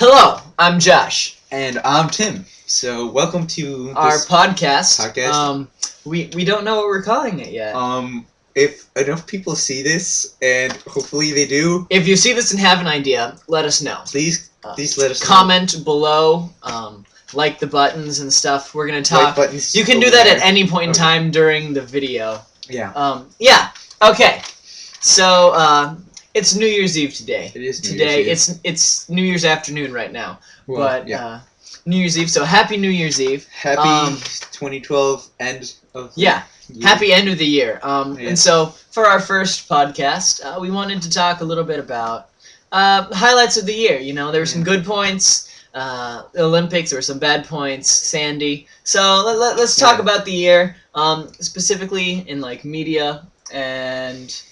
Hello, I'm Josh. And I'm Tim. So welcome to Our this podcast. We don't know what we're calling it yet. If enough people see this, and hopefully they do, If you see this and have an idea, let us know. please let us know. Comment below. Like the buttons and stuff. We're gonna talk. Like buttons You can do over that there. at any point in time during the video. Yeah. Yeah. Okay. So it's New Year's Eve today. It is today. New Year's Eve. It's New Year's afternoon right now. Well, but yeah. New Year's Eve. So happy New Year's Eve. Happy 2012 end of the year. Happy end of the year. Yeah. And so for our first podcast, we wanted to talk a little bit about highlights of the year. You know, there were some good points. The Olympics, there were some bad points. Sandy. So let's talk about the year, specifically in like media and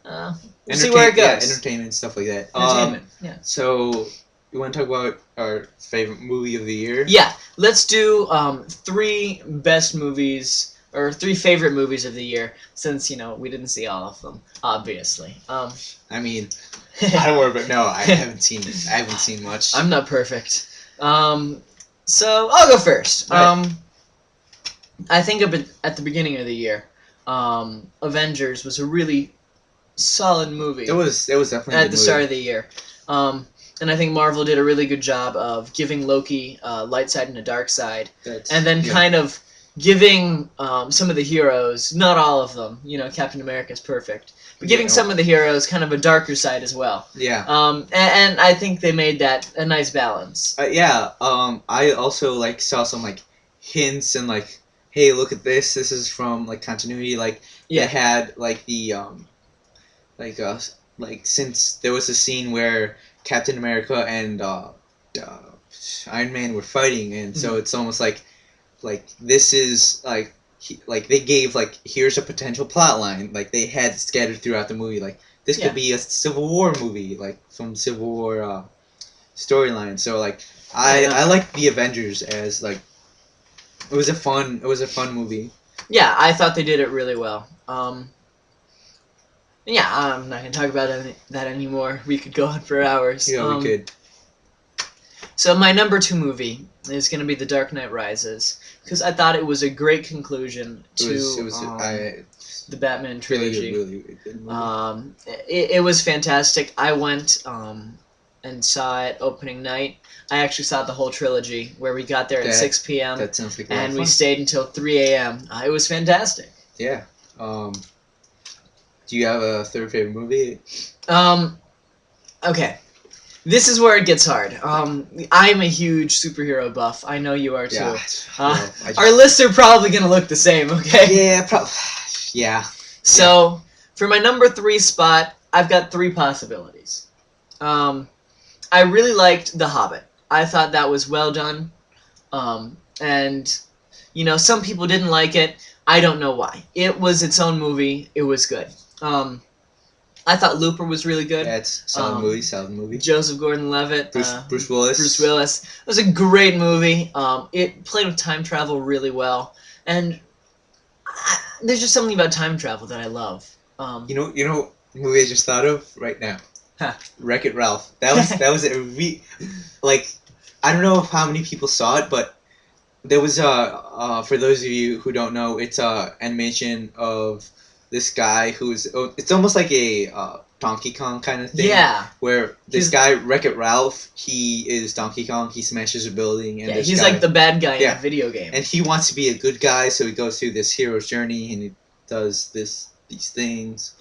we'll see where it goes. Yeah, entertainment, stuff like that. Entertainment. Yeah. So you want to talk about our favorite movie of the year? Yeah. Let's do 3 best movies. Or 3 favorite movies of the year, since, you know, we didn't see all of them, obviously. I mean, I don't worry, but no, I haven't seen much. I'm not perfect. So I'll go first. Right. I think at the beginning of the year, Avengers was a really solid movie. It was definitely at the start of the year. And I think Marvel did a really good job of giving Loki a light side and a dark side, and then kind of giving some of the heroes, not all of them, you know, Captain America's perfect, but giving some of the heroes kind of a darker side as well. Yeah. And I think they made that a nice balance. Yeah. I also saw some hints and hey, look at this. This is from continuity. They had since there was a scene where Captain America and Iron Man were fighting, and so it's almost like this is they gave here's a potential plot line they had scattered throughout the movie this could be a Civil War movie from Civil War storyline. So I like the Avengers as it was a fun movie. Yeah, I thought they did it really well. Yeah, I'm not gonna talk about that anymore. We could go on for hours. Yeah, we could. So my number 2 movie is going to be The Dark Knight Rises, because I thought it was a great conclusion to the Batman trilogy. Really good movie. It was fantastic. I went and saw it opening night. I actually saw the whole trilogy, where we got there at 6 p.m. That sounds like and we stayed until 3 a.m. It was fantastic. Yeah. Do you have a third favorite movie? Okay. This is where it gets hard. I'm a huge superhero buff. I know you are too. Yeah. Our lists are probably going to look the same, okay? Yeah, probably. Yeah. So, for my number 3 spot, I've got 3 possibilities. I really liked The Hobbit. I thought that was well done. And, you know, some people didn't like it. I don't know why. It was its own movie. It was good. I thought Looper was really good. Yeah, it's solid movie. Joseph Gordon-Levitt. Bruce Willis. Bruce Willis. It was a great movie. It played with time travel really well. And there's just something about time travel that I love. You know, movie I just thought of right now. Huh. Wreck-It Ralph. That was I don't know how many people saw it, but there was for those of you who don't know, it's animation of this guy it's almost like a Donkey Kong kind of thing. Yeah. Where this guy, Wreck-It Ralph, he is Donkey Kong, he smashes a building. And he's like the bad guy in a video game. And he wants to be a good guy, so he goes through this hero's journey, and he does these things.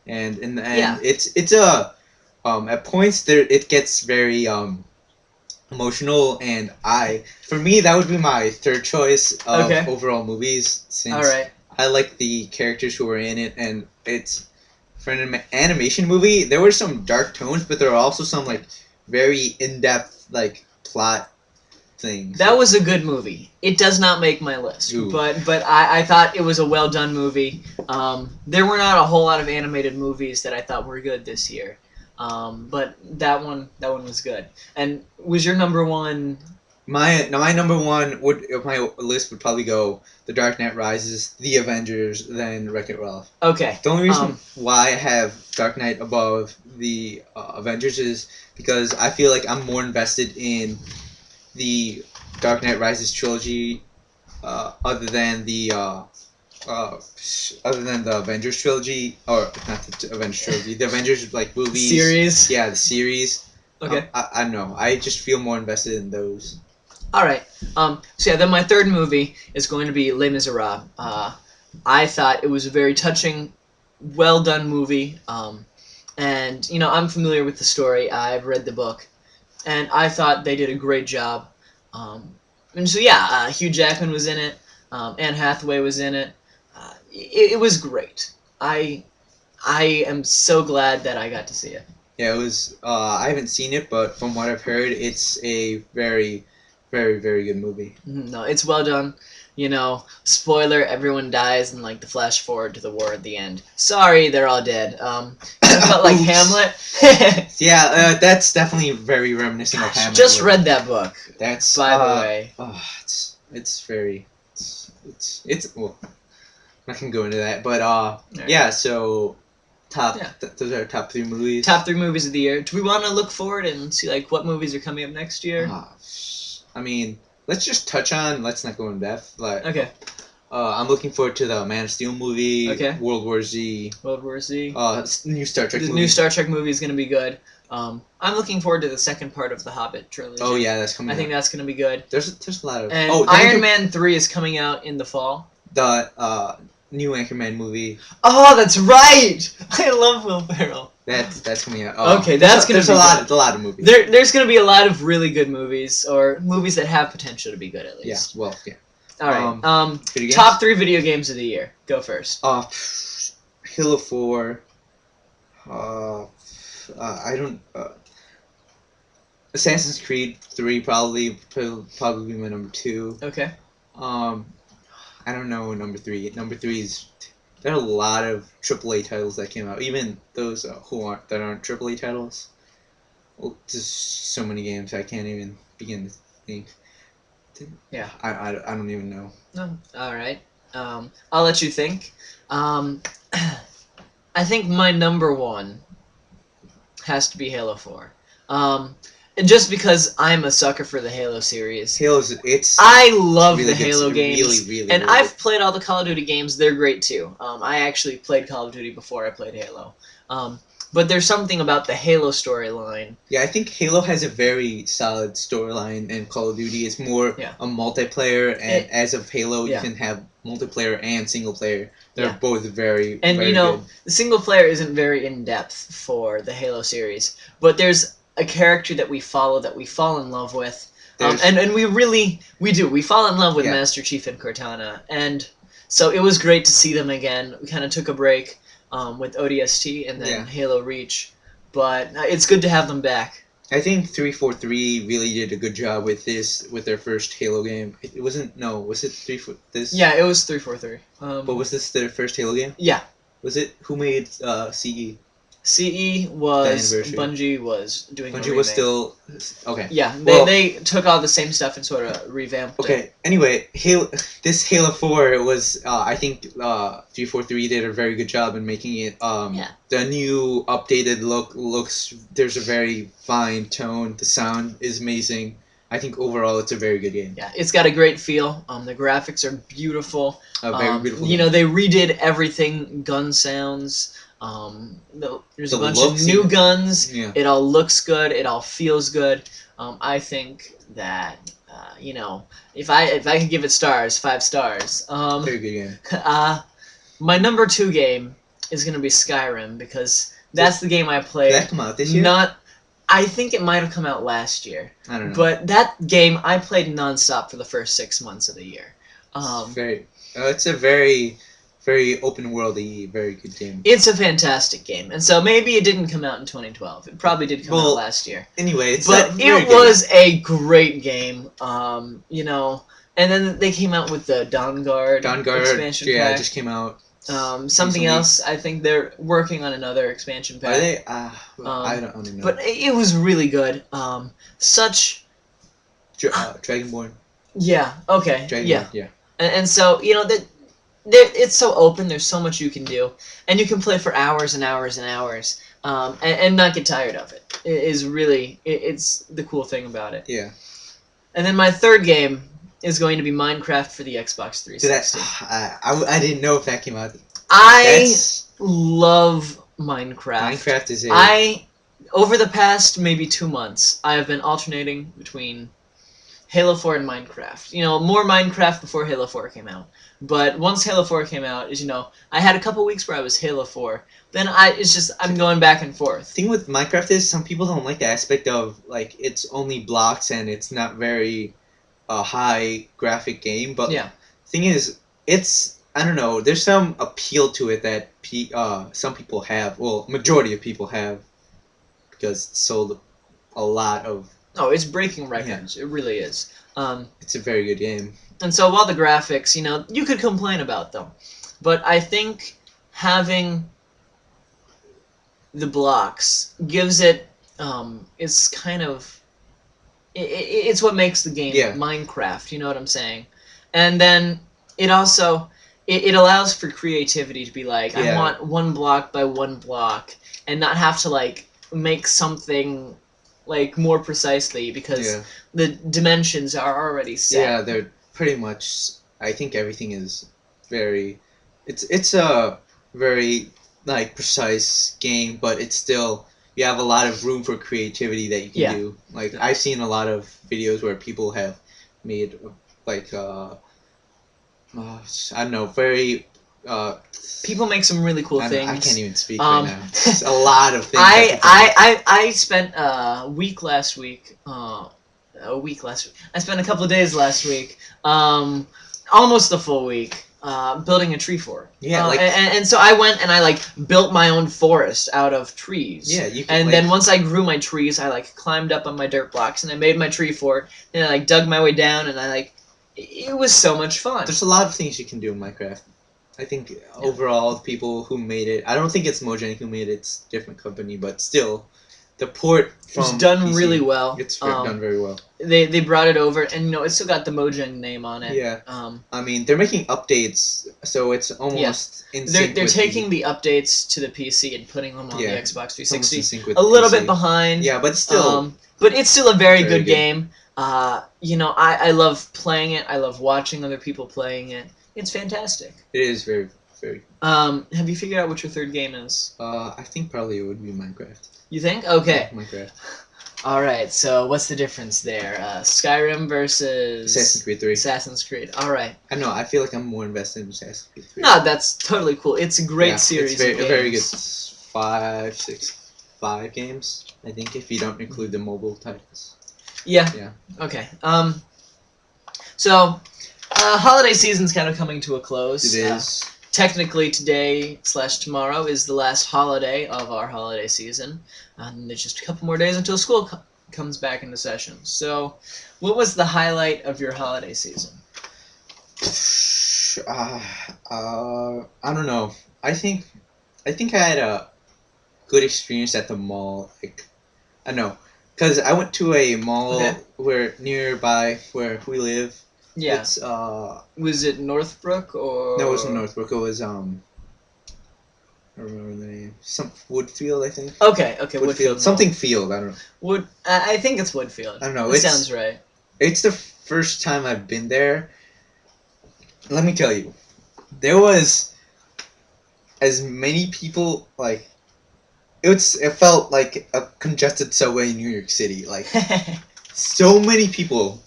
And in the end, it's at points there it gets very emotional, and for me that would be my third choice of overall movies, since I like the characters who were in it, and it's for an animation movie. There were some dark tones, but there were also some very in-depth plot things. That was a good movie. It does not make my list, but I thought it was a well done movie. There were not a whole lot of animated movies that I thought were good this year, but that one was good. And was your number 1? my number one would my list would probably go The Dark Knight Rises, The Avengers, then Wreck-It Ralph. Okay. The only reason why I have Dark Knight above the Avengers is because I feel like I'm more invested in the Dark Knight Rises trilogy, other than the Avengers trilogy, or not the Avengers trilogy, the Avengers like movies series. Yeah, the series. Okay. I don't know. I just feel more invested in those. All right. So yeah, then my third movie is going to be Les Miserables. I thought it was a very touching, well done movie. And I'm familiar with the story. I've read the book, and I thought they did a great job. And so yeah, Hugh Jackman was in it. Anne Hathaway was in it. It was great. I am so glad that I got to see it. Yeah, it was. I haven't seen it, but from what I've heard, it's a very, very, very good movie. No, it's well done. Spoiler: everyone dies, and like the flash forward to the war at the end. Sorry, they're all dead. But like Hamlet. Yeah, that's definitely very reminiscent of Hamlet. Just read that book. That's by the way. Oh, it's very. It's well. I can go into that, but yeah. So. Those are our top 3 movies. Top 3 movies of the year. Do we want to look forward and see like what movies are coming up next year? I mean, let's just touch on. Let's not go in depth. Like, okay. I'm looking forward to the Man of Steel movie. Okay. World War Z. World War Z. New Star Trek. The new Star Trek movie is gonna be good. I'm looking forward to the second part of the Hobbit trilogy. Oh yeah, that's coming. I think that's gonna be good. There's a lot of. And Iron Man 3 is coming out in the fall. The new Anchorman movie. Oh, that's right! I love Will Ferrell. That's coming out. Okay, that's gonna be there's a lot of movies. There's gonna be a lot of really good movies, or movies that have potential to be good at least. Yeah. Well, yeah. All right. Top 3 video games of the year. Go first. Halo 4. I don't. Assassin's Creed 3 probably be my number 2. Okay. I don't know number 3. Number 3 is there are a lot of AAA titles that came out. Even those that aren't AAA titles. Well, there's so many games I can't even begin to think. Yeah. I don't even know. No. All right. I'll let you think. I think my number 1 has to be Halo 4. And just because I'm a sucker for the Halo series. I love the Halo games. Really, and I've played all the Call of Duty games. They're great too. I actually played Call of Duty before I played Halo. But there's something about the Halo storyline. Yeah, I think Halo has a very solid storyline, and Call of Duty is more a multiplayer. And as of Halo, you can have multiplayer and single player. They're both very very good. The single player isn't very in depth for the Halo series, but there's a character that we follow that we fall in love with, and we do. We fall in love with Master Chief and Cortana, and so it was great to see them again. We kind of took a break with ODST and then Halo Reach, but it's good to have them back. I think 343 really did a good job with their first Halo game. It wasn't. No, was it this? Yeah, it was 343. But was this their first Halo game? Yeah. Was it? Who made CE? CE was Bungie was doing. Bungie was still okay. Yeah, they took all the same stuff and sort of revamped. Okay. it. Anyway, this Halo 4 was I think 343 did a very good job in making it the new updated looks. There's a very fine tone. The sound is amazing. I think overall it's a very good game. Yeah, it's got a great feel. The graphics are beautiful. Very beautiful. They redid everything. Gun sounds. There's a bunch of new guns. Yeah. It all looks good. It all feels good. I think that if I could give it stars, 5 stars. Very good game. My number 2 game is gonna be Skyrim because that's the game I played. Did that come out this year? I think it might have come out last year. I don't know. But that game I played nonstop for the first 6 months of the year. It's a very open worldy, very good game. It's a fantastic game, and so maybe it didn't come out in 2012. It probably did come out last year. Anyway, it was a great game. And then they came out with the Dawnguard expansion pack. Yeah, it just came out. Something else. I think they're working on another expansion pack. Are they? I don't know. But it was really good. Such Dragonborn. Yeah. Okay. Dragonborn. Yeah. Yeah. And so that it's so open. There's so much you can do, and you can play for hours and hours and hours, and not get tired of it. It is really it's the cool thing about it. Yeah. And then my third game is going to be Minecraft for the Xbox 360. I didn't know if that came out. I love Minecraft. Minecraft is over the past maybe 2 months, I have been alternating between Halo 4 and Minecraft. More Minecraft before Halo 4 came out. But once Halo 4 came out, I had a couple weeks where I was Halo 4. Then I'm going back and forth. The thing with Minecraft is some people don't like the aspect of like it's only blocks and it's not very high graphic game. But yeah, thing is, it's I don't know. There's some appeal to it that some people have. Well, majority of people have because it sold a lot of. Oh, it's breaking records. Yeah. It really is. It's a very good game. And so while the graphics, you could complain about them, but I think having the blocks gives it, it's kind of, it's what makes the game Minecraft, you know what I'm saying? And then it also, it allows for creativity to be like, I want 1 block by 1 block, and not have to, like, make something like more precisely because the dimensions are already set. Yeah, they're pretty much. I think everything is very. It's a very like precise game, but it's still you have a lot of room for creativity that you can do. Like I've seen a lot of videos where people have made like I don't know, very. People make some really cool things. I can't even speak right now. It's a lot of things. I spent a week last week. I spent a couple of days last week. Almost a full week. Building a tree fort. Yeah, and so I went and I built my own forest out of trees. Yeah, you can. And then once I grew my trees, I climbed up on my dirt blocks and I made my tree fort. And I dug my way down and it was so much fun. There's a lot of things you can do in Minecraft. I think overall, the people who made it, I don't think it's Mojang who made it, it's a different company, but still, the port from it's done PC, really well. It's done very well. They brought it over, and it's still got the Mojang name on it. Yeah. I mean, they're making updates, so it's almost in sync. They're taking the updates to the PC and putting them on the Xbox 360. A little bit behind. Yeah, but still. But it's still a very good game. I love playing it. I love watching other people playing it. It's fantastic. It is very, very. Have you figured out what your third game is? I think probably it would be Minecraft. You think? Okay. Yeah, Minecraft. All right. So what's the difference there? Skyrim versus Assassin's Creed 3. Assassin's Creed. All right. I know. I feel like I'm more invested in Assassin's Creed 3. No, that's totally cool. It's a great series. It's very good. 5 games. I think if you don't include the mobile titles. Yeah. Yeah. Okay. So. Holiday season's kind of coming to a close. It is. Technically, today/tomorrow is the last holiday of our holiday season. And there's just a couple more days until school comes back into session. So, what was the highlight of your holiday season? I don't know. I think I had a good experience at the mall. I know, because I went to a mall nearby where we live. Yeah. It's, was it Northbrook or? No, it wasn't Northbrook. It was I don't remember the name. Some Woodfield, I think. Okay. Woodfield. Something Field. I don't know. I think it's Woodfield. I don't know. It sounds right. It's the first time I've been there. Let me tell you, there was as many people It felt like a congested subway in New York City. So many people.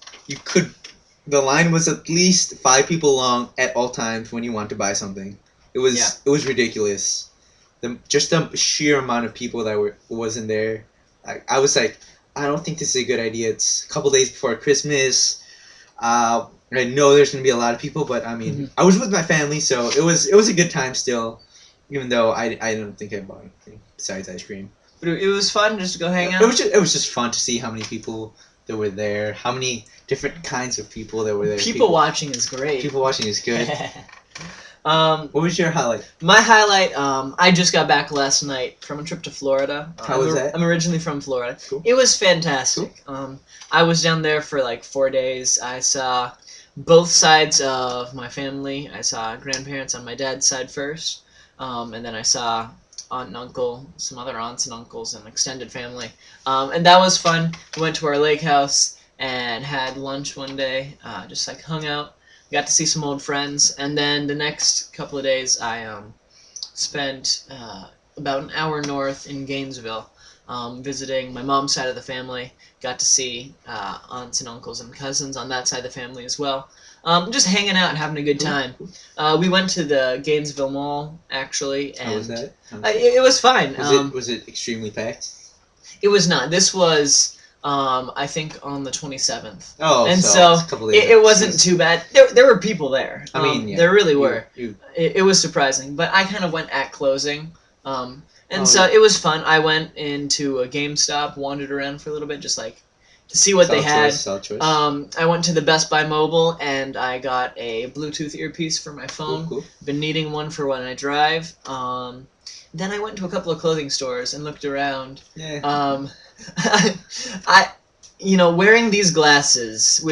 The line was at least 5 people long at all times when you want to buy something. It was ridiculous. Just the sheer amount of people that was in there. I was like, I don't think this is a good idea. It's a couple days before Christmas. I know there's gonna be a lot of people, but I mean, I was with my family, so it was a good time still. Even though I don't think I bought anything besides ice cream. But it was fun just to go hang out. It was just fun to see how many people that were there, how many different kinds of people that were there. People watching is great. People watching is good. What was your highlight? My highlight, I just got back last night from a trip to Florida. How was that? I'm originally from Florida. Cool. It was fantastic. Cool. I was down there for like 4 days. I saw both sides of my family. I saw grandparents on my dad's side first, and then I saw aunt and uncle, some other aunts and uncles, and extended family. And that was fun. We went to our lake house and had lunch one day, just like hung out. Got to see some old friends, and then the next couple of days I spent about an hour north in Gainesville, visiting my mom's side of the family. Got to see aunts and uncles and cousins on that side of the family as well. Just hanging out and having a good time. We went to the Gainesville Mall, actually. And how was that? It was fine. Was it extremely packed? It was not. This was, I think, on the 27th. Oh, and so it wasn't too bad. There were people there. I mean, yeah, there really were. You. It was surprising, but I kind of went at closing. And Oh, yeah. it was fun. I went into a GameStop, wandered around for a little bit, just like to see what they had. Solid choice. I went to the Best Buy Mobile, and I got a Bluetooth earpiece for my phone. Cool. Been needing one for when I drive. Then I went to a couple of clothing stores and looked around. Yeah. Wearing these glasses,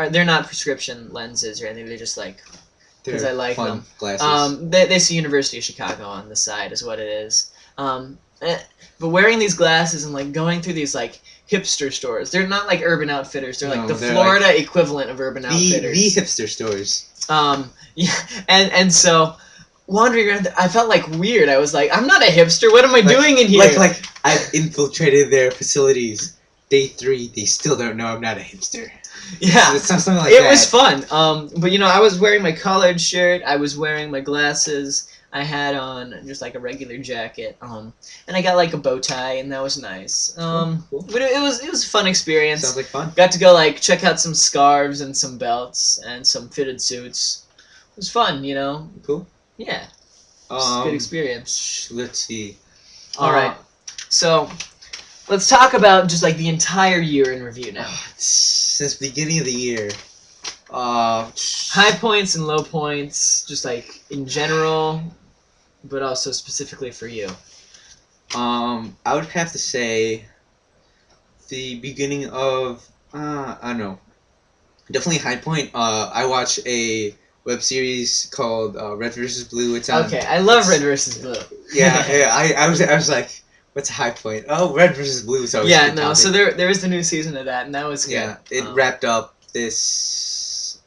they're not prescription lenses or anything. They're just like because I like fun them. Glasses. They say University of Chicago on the side is what it is. But wearing these glasses and like going through these like hipster stores, they're not like Urban Outfitters. They're like the Florida equivalent of Urban Outfitters. The hipster stores. Yeah, and so wandering around, I felt like weird. I was like, I'm not a hipster. What am I doing in here? Like I've infiltrated their facilities. Day 3, they still don't know I'm not a hipster. Yeah, it's something like that. It was fun. But I was wearing my collared shirt. I was wearing my glasses. I had on just like a regular jacket. And I got like a bow tie, and that was nice. Cool. But it was a fun experience. Sounds like fun. Got to go like check out some scarves and some belts and some fitted suits. It was fun, Cool. Yeah. It's a good experience. Let's see. All right. So, let's talk about just like the entire year in review now. Since the beginning of the year. High points and low points, just like in general, but also specifically for you. I would have to say the beginning of I don't know. Definitely high point. I watched a web series called Red vs. Blue. It's on. Okay, I love Red vs. Blue. Yeah. I was like, what's a high point? Oh, Red vs. Blue. So yeah, no. So there is the new season of that, and that was good. Yeah, it wrapped up this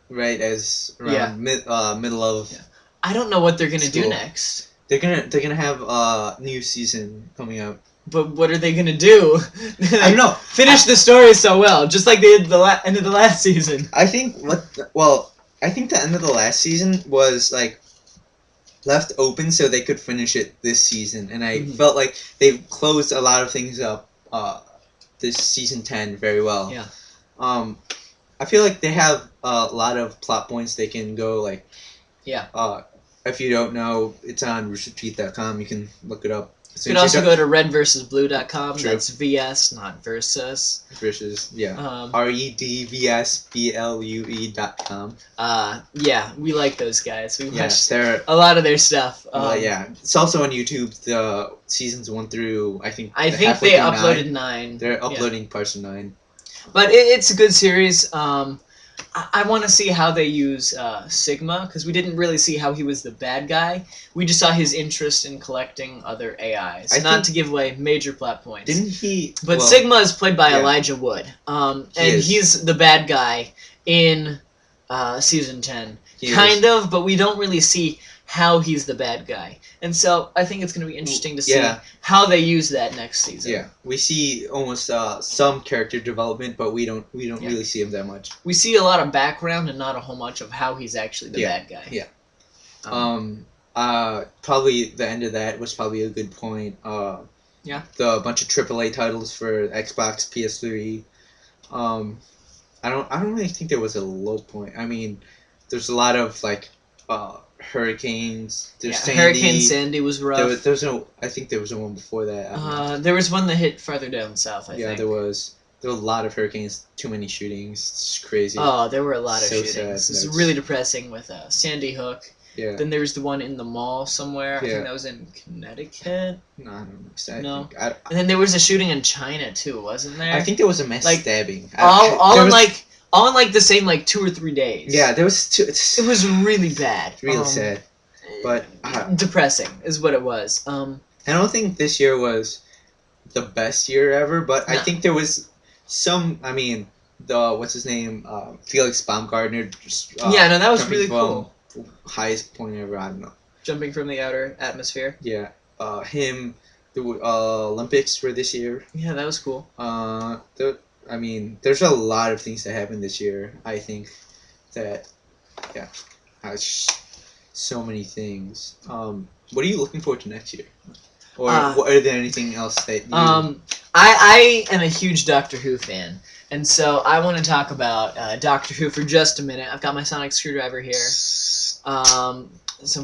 right as around middle of. Yeah. I don't know what they're gonna do next. They're gonna have a new season coming up. But what are they gonna do? I don't know. Finish the story so well, just like they did the end of the last season. I think I think the end of the last season was like left open so they could finish it this season, and I felt like they've closed a lot of things up this season 10 very well. Yeah. I feel like they have a lot of plot points they can go like. Yeah. If you don't know, it's on roosterteeth.com. You can look it up. You could also go to redversusblue.com. True. That's VS, not versus. Versus, yeah. redvsblue.com. Yeah, we like those guys. We watched they're a lot of their stuff. yeah, it's also on YouTube. The seasons 1 through I think they uploaded 9. They're uploading parts of 9. But it's a good series. I want to see how they use Sigma, because we didn't really see how he was the bad guy. We just saw his interest in collecting other AIs. Not to give away major plot points. Didn't he? But Sigma is played by Elijah Wood. And he's the bad guy in Season 10. Kind of, but we don't really see how he's the bad guy. And so I think it's going to be interesting to see how they use that next season. Yeah, we see almost some character development, but we don't really see him that much. We see a lot of background and not a whole much of how he's actually the bad guy. Yeah. Probably the end of that was probably a good point. The bunch of AAA titles for Xbox, PS3. I don't really think there was a low point. I mean, there's a lot of like hurricanes. There's Sandy. Hurricane Sandy was rough. I think there was one before that. There was one that hit farther down south, I think. Yeah, there was. There were a lot of hurricanes, too many shootings. It's crazy. Oh, there were a lot of shootings. Sad. It's really depressing with Sandy Hook Yeah. Then there was the one in the mall somewhere. I Yeah. think that was in Connecticut. No, I don't know. No. I, And then there was a shooting in China too, wasn't there? I think there was a mass Like, stabbing. all in like the same like 2 or 3 days. Yeah, there was two. It was really bad. Really sad. But depressing is what it was. I don't think this year was the best year ever, but I think there was some. I mean, the what's his name, Felix Baumgartner. Just, yeah, no, that was really cool. Highest point ever. I don't know. Jumping from the outer atmosphere. Yeah, him. The Olympics were this year. Yeah, that was cool. I mean, there's a lot of things that happened this year. I think that, yeah, so many things. What are you looking forward to next year? Or are there anything else that you... I am a huge Doctor Who fan, and so I want to talk about Doctor Who for just a minute. I've got my sonic screwdriver here. Some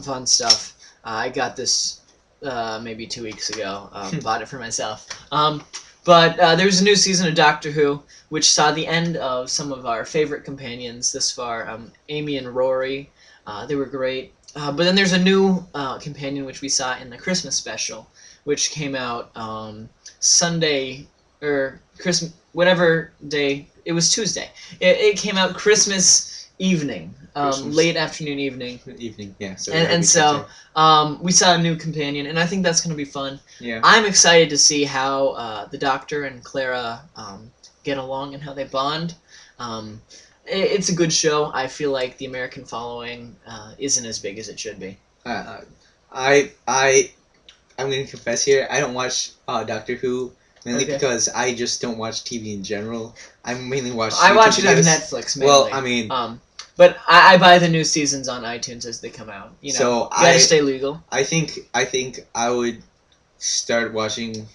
fun stuff. I got this maybe 2 weeks ago. Bought it for myself. But there was a new season of Doctor Who, which saw the end of some of our favorite companions this far, Amy and Rory. They were great. But then there's a new companion which we saw in the Christmas special, which came out Sunday, or Christmas, whatever day. It was Tuesday. It came out Christmas evening, late afternoon evening. Yeah. So we saw a new companion, and I think that's going to be fun. Yeah. I'm excited to see how the Doctor and Clara get along and how they bond. It's a good show. I feel like the American following isn't as big as it should be. I'm going to confess here, I don't watch Doctor Who, mainly because I just don't watch TV in general. I mainly watch I watch it on Netflix, mainly. Well, I mean... but I buy the new seasons on iTunes as they come out. You know, so you gotta stay legal. I think I would start watching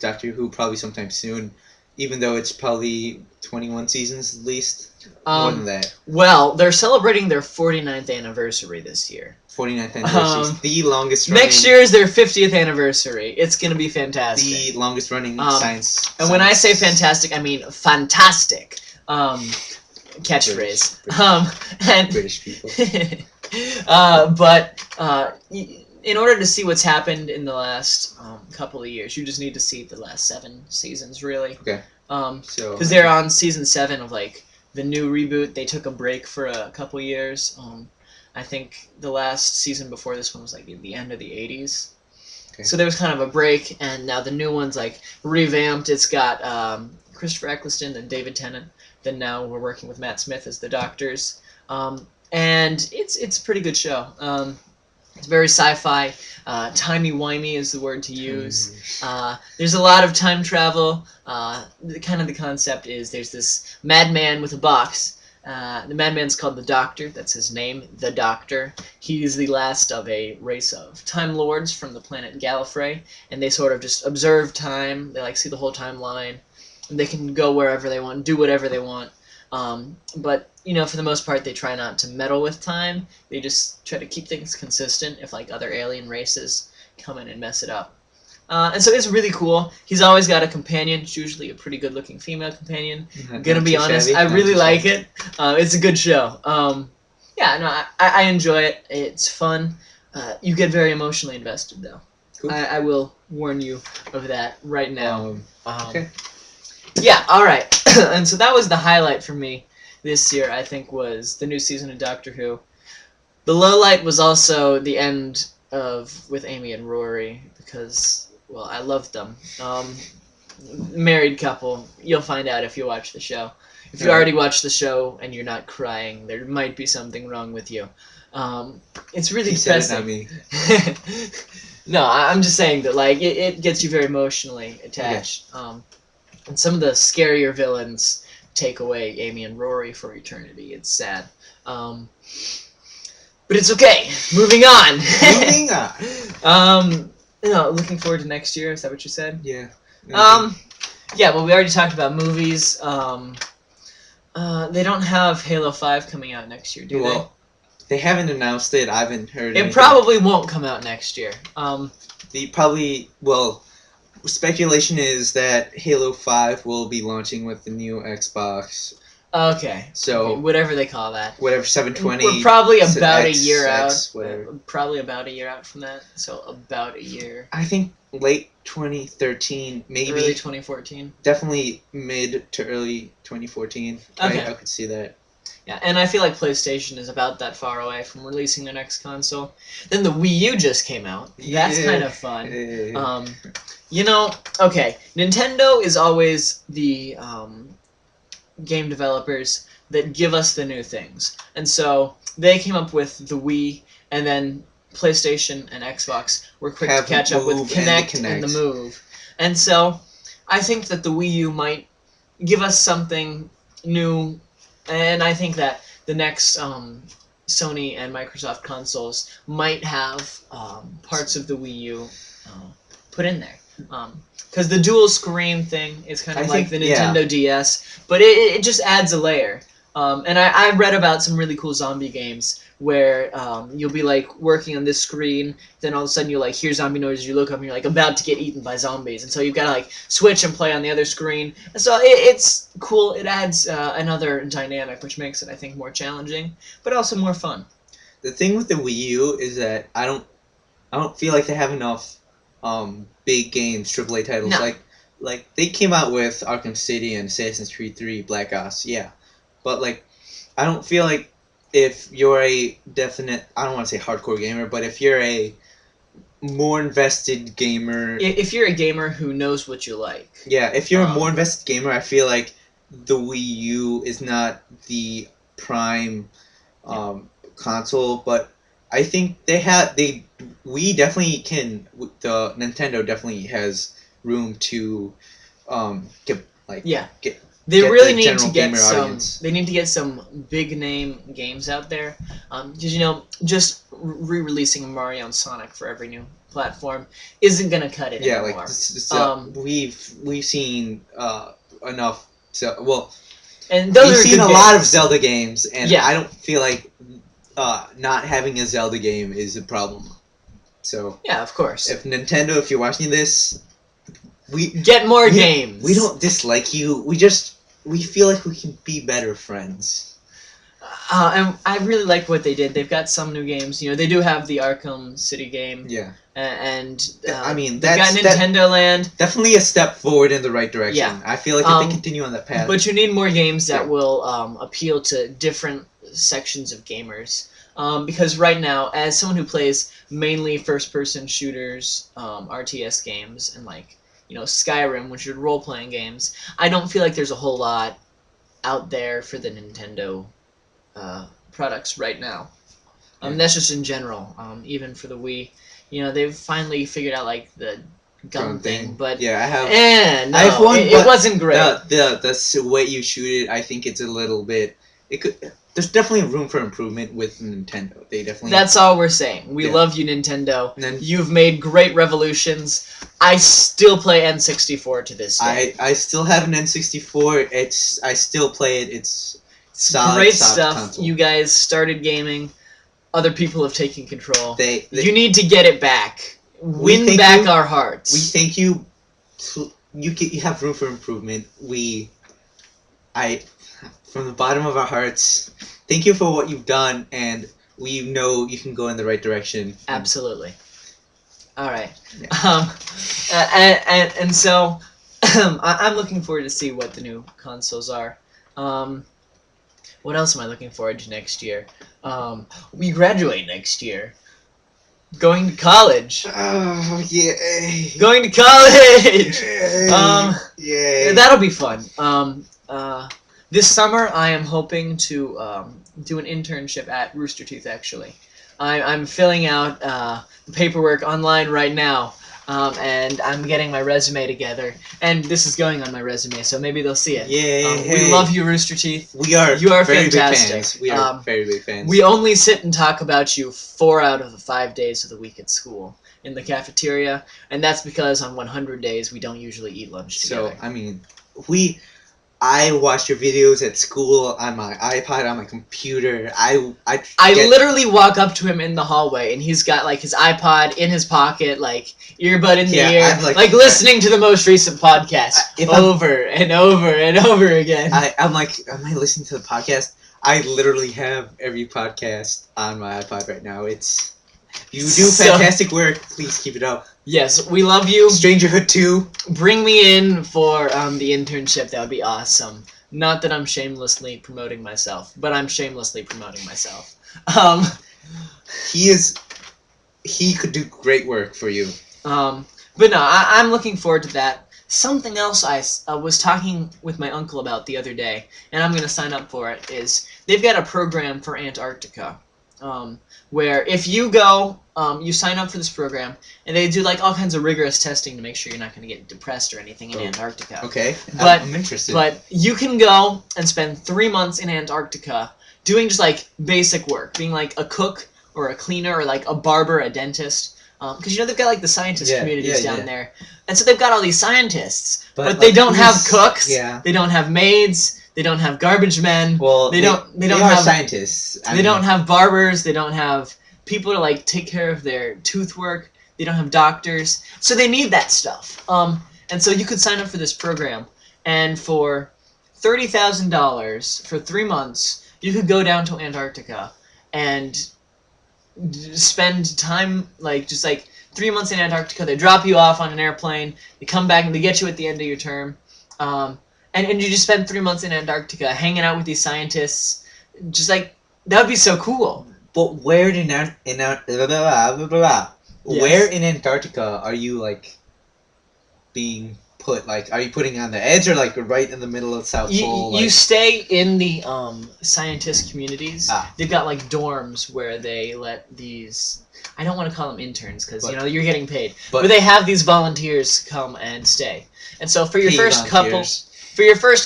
Doctor Who probably sometime soon, even though it's probably 21 seasons at least. More than that. Well, they're celebrating their 49th anniversary this year. 49th anniversary. The longest running... Next year is their 50th anniversary. It's going to be fantastic. The longest running science... And when I say fantastic, I mean fantastic. Catchphrase. British people. But in order to see what's happened in the last couple of years, you just need to see the last 7 seasons, really. Okay. Because they're on season 7 of, like, the new reboot. They took a break for a couple years. I think the last season before this one was like the end of the 80s. Okay. So there was kind of a break, and now the new one's like revamped. It's got Christopher Eccleston and David Tennant. Then now we're working with Matt Smith as the Doctors. And it's a pretty good show. It's very sci-fi. Timey-wimey is the word to use. There's a lot of time travel. The concept is there's this madman with a box. The madman's called the Doctor. That's his name, the Doctor. He's the last of a race of Time Lords from the planet Gallifrey, and they sort of just observe time. They like see the whole timeline. They can go wherever they want, do whatever they want. But, you know, for the most part, they try not to meddle with time. They just try to keep things consistent if, like, other alien races come in and mess it up. And so it's really cool. He's always got a companion. It's usually a pretty good-looking female companion. I'm gonna be honest, I really like it. It's a good show. Yeah, no, I enjoy it. It's fun. You get very emotionally invested, though. Cool. I will warn you of that right now. Okay. Yeah, alright. And so that was the highlight for me this year, I think, was the new season of Doctor Who. The lowlight was also the end with Amy and Rory, because, well, I loved them. Married couple, you'll find out if you watch the show. If you already watched the show and you're not crying, there might be something wrong with you. It's really depressing. Said it, not me. No, I'm just saying that, like, it gets you very emotionally attached. Okay. And some of the scarier villains take away Amy and Rory for eternity. It's sad. But it's okay. Moving on. Moving on. Looking forward to next year. Is that what you said? Yeah. Yeah, well, we already talked about movies. They don't have Halo 5 coming out next year, do they? They haven't announced it. I haven't heard anything. It probably won't come out next year. Speculation is that Halo 5 will be launching with the new Xbox Okay. So whatever they call that. Whatever 720. We're probably about X, a year X, out. whatever. Probably about a year out from that. So about a year. I think late 2013, maybe. Early 2014. Definitely mid to early 2014. Okay. I could see that. Yeah, and I feel like PlayStation is about that far away from releasing their next console. Then the Wii U just came out. That's kind of fun. Okay, Nintendo is always the game developers that give us the new things. And so they came up with the Wii, and then PlayStation and Xbox were quick to catch up with Kinect and the Move. And so I think that the Wii U might give us something new, and I think that the next Sony and Microsoft consoles might have parts of the Wii U put in there. Because the dual screen thing is kind of like the Nintendo DS, but it just adds a layer. And I read about some really cool zombie games where you'll be like working on this screen, then all of a sudden you like hear zombie noises, you look up and you're like about to get eaten by zombies, and so you've got to like switch and play on the other screen. And so it's cool. It adds another dynamic, which makes it I think more challenging, but also more fun. The thing with the Wii U is that I don't feel like they have enough big games, AAA titles. No. Like they came out with Arkham City and Assassin's Creed 3, Black Ops, yeah. But like I don't feel like if you're a definite, I don't want to say hardcore gamer, but if you're a more invested gamer, if you're a gamer who knows what you like. Yeah, if you're a more invested gamer, I feel like the Wii U is not the prime console, but I think we definitely can. The Nintendo definitely has room to get They get really the need to get some. audience. They need to get some big name games out there, because just re-releasing Mario and Sonic for every new platform isn't gonna cut it anymore. We've seen enough. And we've seen a lot of Zelda games, and I don't feel like not having a Zelda game is a problem. So yeah, of course. If Nintendo, if you're watching this, we get more games. We don't dislike you. We feel like we can be better friends. And I really like what they did. They've got some new games. They do have the Arkham City game. Yeah. And I mean, they've got Nintendo Land. Definitely a step forward in the right direction. Yeah. I feel like if they continue on that path. But you need more games that will appeal to different sections of gamers. Because right now, as someone who plays mainly first-person shooters, RTS games, and Skyrim, which are role-playing games, I don't feel like there's a whole lot out there for the Nintendo products right now. That's just in general. Even for the Wii, they've finally figured out the gun thing. But yeah, I have. And I have one. It wasn't great. The way you shoot it, I think it's a little bit. There's definitely room for improvement with Nintendo. They definitely. That's all we're saying. We love you, Nintendo. You've made great revolutions. I still play N64 to this day. I still have an N64. I still play it. It's solid, great stuff. Console. You guys started gaming. Other people have taken control. You need to get it back. Win back our hearts. We thank you. You have room for improvement. From the bottom of our hearts, thank you for what you've done, and we know you can go in the right direction. Absolutely. All right. Yeah. And so I'm looking forward to see what the new consoles are. What else am I looking forward to next year? We graduate next year. Going to college. Oh, yay. Going to college! Yay. That'll be fun. This summer, I am hoping to do an internship at Rooster Teeth, actually. I'm filling out the paperwork online right now, and I'm getting my resume together. And this is going on my resume, so maybe they'll see it. Yay. We love you, Rooster Teeth. You are very fantastic. Big fans. We are very big fans. We only sit and talk about you 4 out of the 5 days of the week at school in the cafeteria, and that's because on 100 days we don't usually eat lunch together. So, I mean, I watch your videos at school on my iPod, on my computer. I literally walk up to him in the hallway, and he's got like his iPod in his pocket, like earbud in the ear, like listening to the most recent podcast over and over and over again. I'm like, am I listening to the podcast? I literally have every podcast on my iPod right now. You do fantastic work. Please keep it up. Yes, we love you. Strangerhood 2. Bring me in for the internship. That would be awesome. Not that I'm shamelessly promoting myself, but I'm shamelessly promoting myself. He could do great work for you. But no, I'm looking forward to that. Something else I was talking with my uncle about the other day, and I'm going to sign up for it, is they've got a program for Antarctica. Where if you go, you sign up for this program, and they do like all kinds of rigorous testing to make sure you're not going to get depressed or anything in Antarctica. Okay, but I'm interested. But you can go and spend 3 months in Antarctica doing just like basic work, being like a cook or a cleaner or like a barber, a dentist. Because they've got like the scientist communities down there, and so they've got all these scientists, but they don't have cooks. Yeah. They don't have maids. They don't have garbage men. Well, they don't have scientists. They don't have barbers. They don't have people to like take care of their tooth work. They don't have doctors. So they need that stuff. And so you could sign up for this program, and for $30,000 for 3 months, you could go down to Antarctica and spend time just 3 months in Antarctica. They drop you off on an airplane. They come back and they get you at the end of your term. And you just spend 3 months in Antarctica hanging out with these scientists. Just that would be so cool. But where in Antarctica are you being put? Are you putting on the edge or right in the middle of South Pole? You stay in the scientist communities. They've got dorms where they let these. I don't want to call them interns because you're getting paid. But they have these volunteers come and stay. And so for your first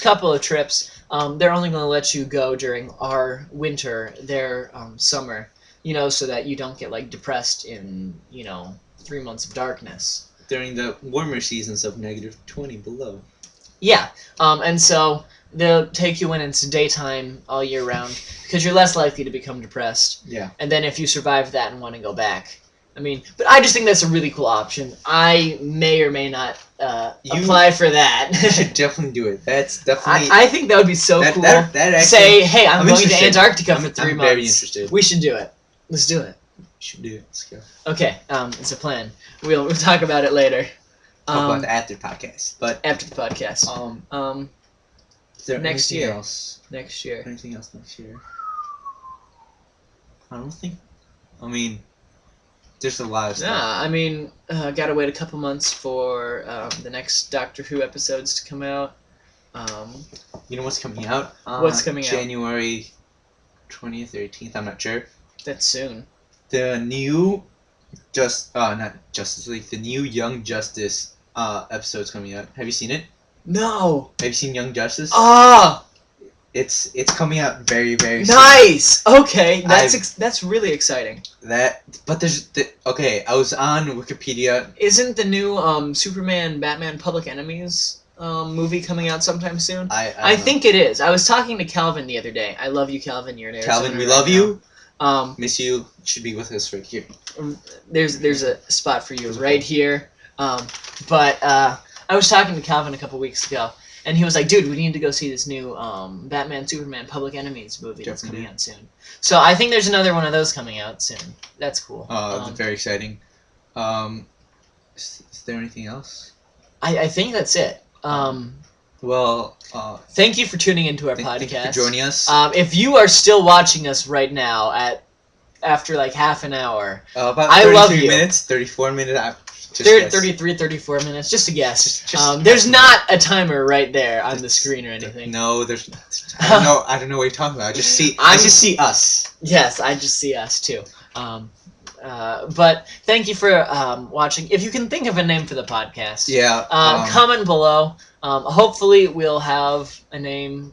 couple of trips, they're only going to let you go during our winter, their summer, so that you don't get depressed in 3 months of darkness. During the warmer seasons of -20 below. Yeah, and so they'll take you when it's daytime all year round because you're less likely to become depressed. Yeah. And then if you survive that and want to go back. But I just think that's a really cool option. I may or may not apply for that. You should definitely do it. That's definitely... I think that would be so cool. That actually, say, hey, I'm going to Antarctica for 3 months. I'm very interested. We should do it. Let's do it. We should do it. Let's go. Okay, it's a plan. We'll talk about it later. Talk about the after podcast. But after the podcast. Is there next year. Else? Next year. Anything else next year? I don't think... there's a lot of stuff. Yeah, gotta wait a couple months for the next Doctor Who episodes to come out. You know what's coming out? What's coming January 20th or 18th, I'm not sure. That's soon. The new not Justice League, the new Young Justice episode's coming out. Have you seen it? No. Have you seen Young Justice? It's coming out very, very soon. Nice. Okay, that's really exciting. Okay, I was on Wikipedia. Isn't the new Superman Batman Public Enemies movie coming out sometime soon? I think it is. I was talking to Calvin the other day. I love you, Calvin. You're in Arizona. Calvin, we love you. Miss you. You should be with us right here. There's a spot for you right here. But I was talking to Calvin a couple weeks ago, and he was like, "Dude, we need to go see this new Batman Superman Public Enemies movie that's coming out soon." So I think there's another one of those coming out soon. That's cool. Very exciting. Is there anything else? I think that's it. Thank you for tuning into our podcast. Thank you for joining us. If you are still watching us right now after half an hour, about 33 minutes, 34 minutes. 33, 34 minutes, just a guess. There's not a timer right there on the screen or anything. No, there's. I don't know what you're talking about. I just see us. Yes, I just see us too. But thank you for watching. If you can think of a name for the podcast, comment below. Hopefully, we'll have a name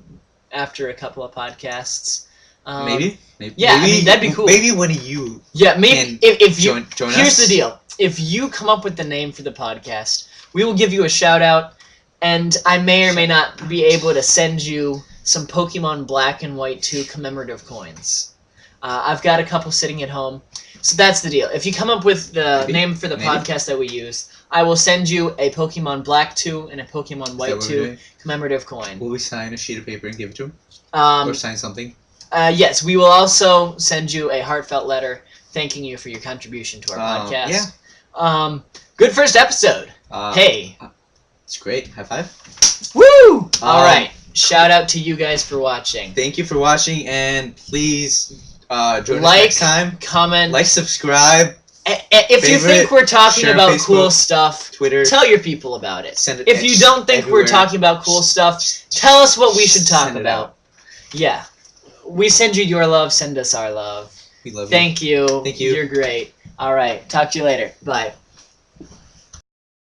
after a couple of podcasts. Maybe. Yeah, that'd be cool. Maybe one of you. Yeah, maybe if you join here's us. the deal. If you come up with the name for the podcast, we will give you a shout out, And I may or may not be able to send you some Pokemon Black and White 2 commemorative coins. I've got a couple sitting at home. So that's the deal. If you come up with the name for the podcast that we use, I will send you a Pokemon Black 2 and a Pokemon White 2 commemorative coin. Will we sign a sheet of paper and give it to him? Or sign something? Yes, we will also send you a heartfelt letter thanking you for your contribution to our podcast. Yeah. Good first episode. Hey. It's great. High five. Woo! All right. Shout out to you guys for watching. Thank you for watching, and please join us next time. Comment, subscribe. If you think we're talking about cool stuff, Twitter, tell your people about it. Send it. If you don't think we're talking about cool stuff, tell us what we should talk about. Yeah. We send you your love, send us our love. We love you. Thank you. Thank you. You're great. All right. Talk to you later. Bye.